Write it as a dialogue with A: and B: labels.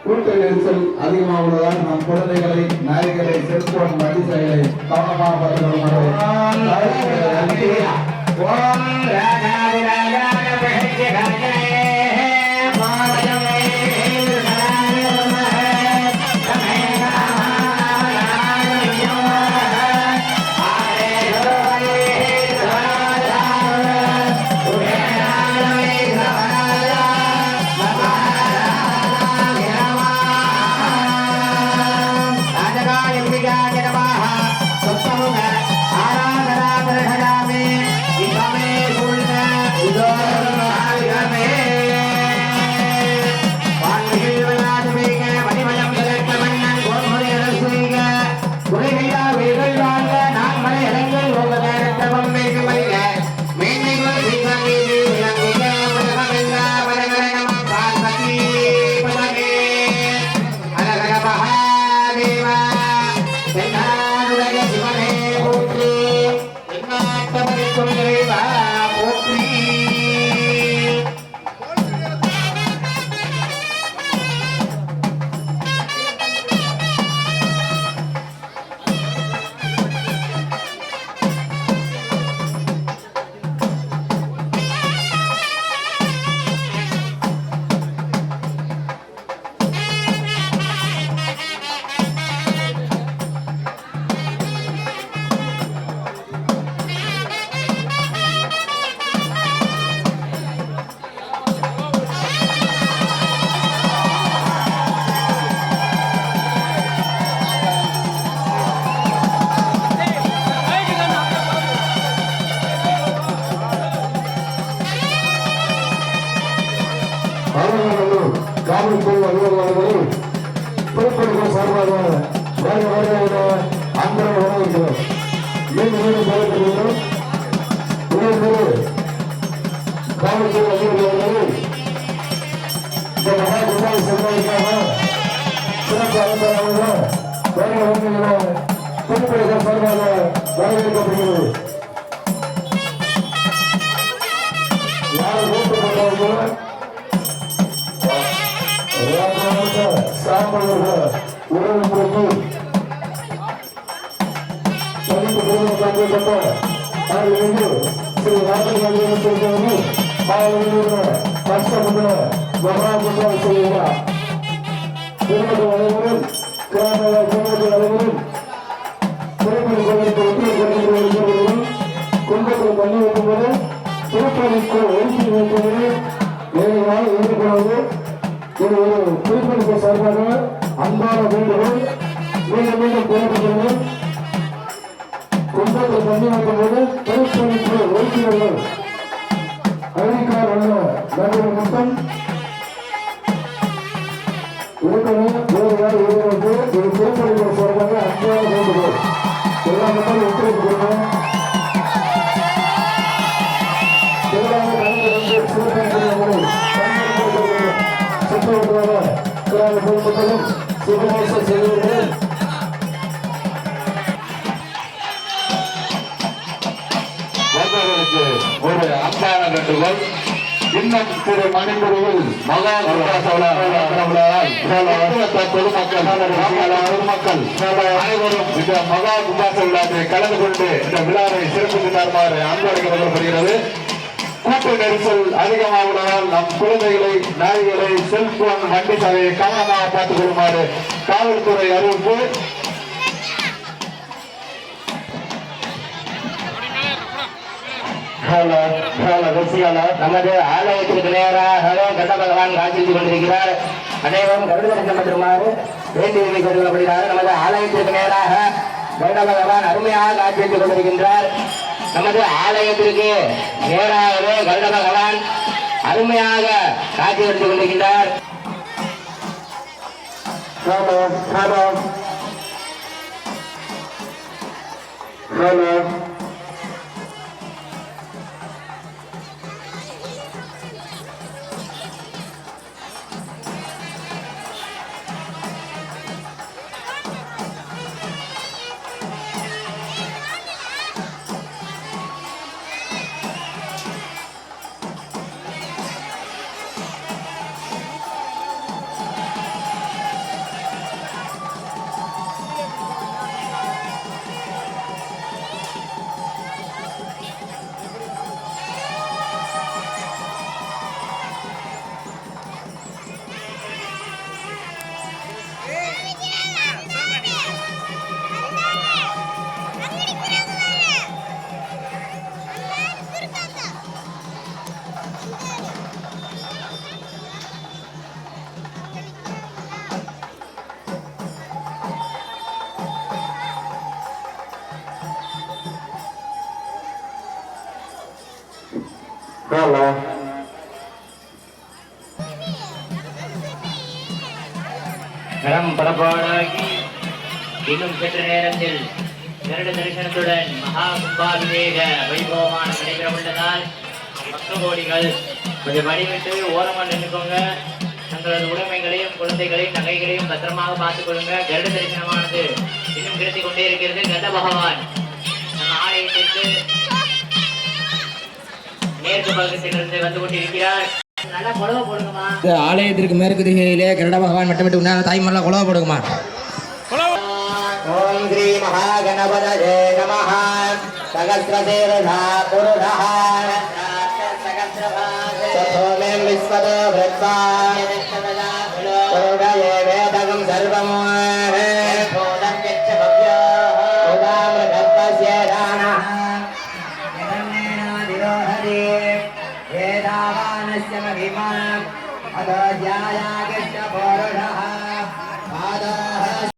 A: கூட்ட நெரிசல் அதிகமாக உள்ளதால் நம் குழந்தைகளை நாய்களை செல்போன் வண்டி செயலை கவனமாக காவல்துறை அலுவலர்களும் பொறுப்பெடுக்கும் சார்பாக அன்புடன் வரவேற்கிறோம். மீண்டும் செயல்படுகிறோம். காவல்துறை அலுவலர்களும் இந்த மகா குமாரி செல்வதற்காக சிறப்பு அலங்காரமாக பொறுப்பெடுக்கும் சார்பாக வரவேற்கப்படுகிறது. யார் ஓட்டுநர்கள் சாம்பல் உறவு பொறுப்பு ஸ்ரீ ராஜகோபால் கஷ்டப்பட்ட மகாபுரம் செய்கிறார். குடும்பத்தில் அனைவரும் குடும்பத்தில் அனைவரும் குடும்பத்தில் ஒத்துழைப்பு குடும்பத்தில் பண்ணி வைக்கும்போது திருப்பதிக்கு ஒதுக்கி வைக்கும்போது 7 நாள் எதிர்கொள்வது இது ஒரு குறிப்பிட்ட சார்பாக அன்பான வேண்டுகோள். மீண்டும் மீண்டும் தேவைப்படுகிறது. குடும்பத்தில் பண்ணி வைக்கும்போது திருப்பதிக்கு ஒதுக்கியவர்கள் அறிவிக்கார் உள்ள நடுவர் மட்டும் இருக்கணும். வேறு யார் இருந்தது ஒரு திருப்பதிக்கு சார்பாக அன்பான வேண்டுகோள். எல்லா மக்களும் ஒத்துழைப்பு கொடுக்கணும். சிவநேசம் செய்வர்கள் வந்தவர்களுக்கு ஒரு அன்பான வேண்டுகோள். இன்னும் திரு மணிபுரியில் மகா பொதுமக்கள் அனைவரும் இந்த மகா கும்பாச விழாவில் கலந்து கொண்டு இந்த விழாவை சிறப்பித்து தருமாறு அன்பளிக்கப்படுகிறது. கூட்ட நெரிசல் அதிகமாக உள்ளதால் நம் குழந்தைகளை நாய்களை செல்போன் வண்டி சாலையை கவனமாக பார்த்துக் கொள்ளுமாறு காவல்துறை அறிவிப்பு.
B: நமது ஆலயத்திற்கு நேராக கண்ட பகவான் காட்சி கொண்டிருக்கிறார். அனைவரும் கருதரிசனம் பெறுமாறு வேண்டியதை கொள்ளப்படுகிறார். நமது ஆலயத்திற்கு நேராக கண்ட பகவான் அருமையாக காட்சி கொண்டிருக்கின்றார். நமது ஆலயத்திற்கு நேராகவே கருட பகவான் அருமையாக காட்சி எடுத்துக் கொண்டிருக்கின்றார்.
C: களம் பலப்பாடாகி இன்னும் சற்று நேரத்தில் கருட தரிசனத்துடன் மகா கும்பாபிஷேக வைபவமான நடைபெற உள்ளதால் பக்த கோடிகள் கொஞ்சம் வழிவிட்டு ஓரமாக நின்றுக்கோங்க. தங்களது உடைமைகளையும் குழந்தைகளையும் நகைகளையும் பத்திரமாக பார்த்துக் கொள்ளுங்க. கருட தரிசனமானது இன்னும் கிடைத்துக் கொண்டே இருக்கிறது. கண்ட பகவான் நம்ம ஆலயத்திற்கு மேற்கு பக்கத்திலிருந்து வந்து கொண்டிருக்கிறார். நல்லா குழவை போடுங்கம்மா.
B: ஆலயத்திற்கு மேற்கு திசையிலே கருட பகவான் மட்டமிட்டு உண்டான தாய்மாரெல்லாம் குழவை போடுங்கம்மா. ஓம் ஸ்ரீ மகாகணபதயே நமஹ. சகஸ்ரசீர்ஷா புருஷः சகஸ்ரபாதே சதோமே விஸ்வதோ விரத்வா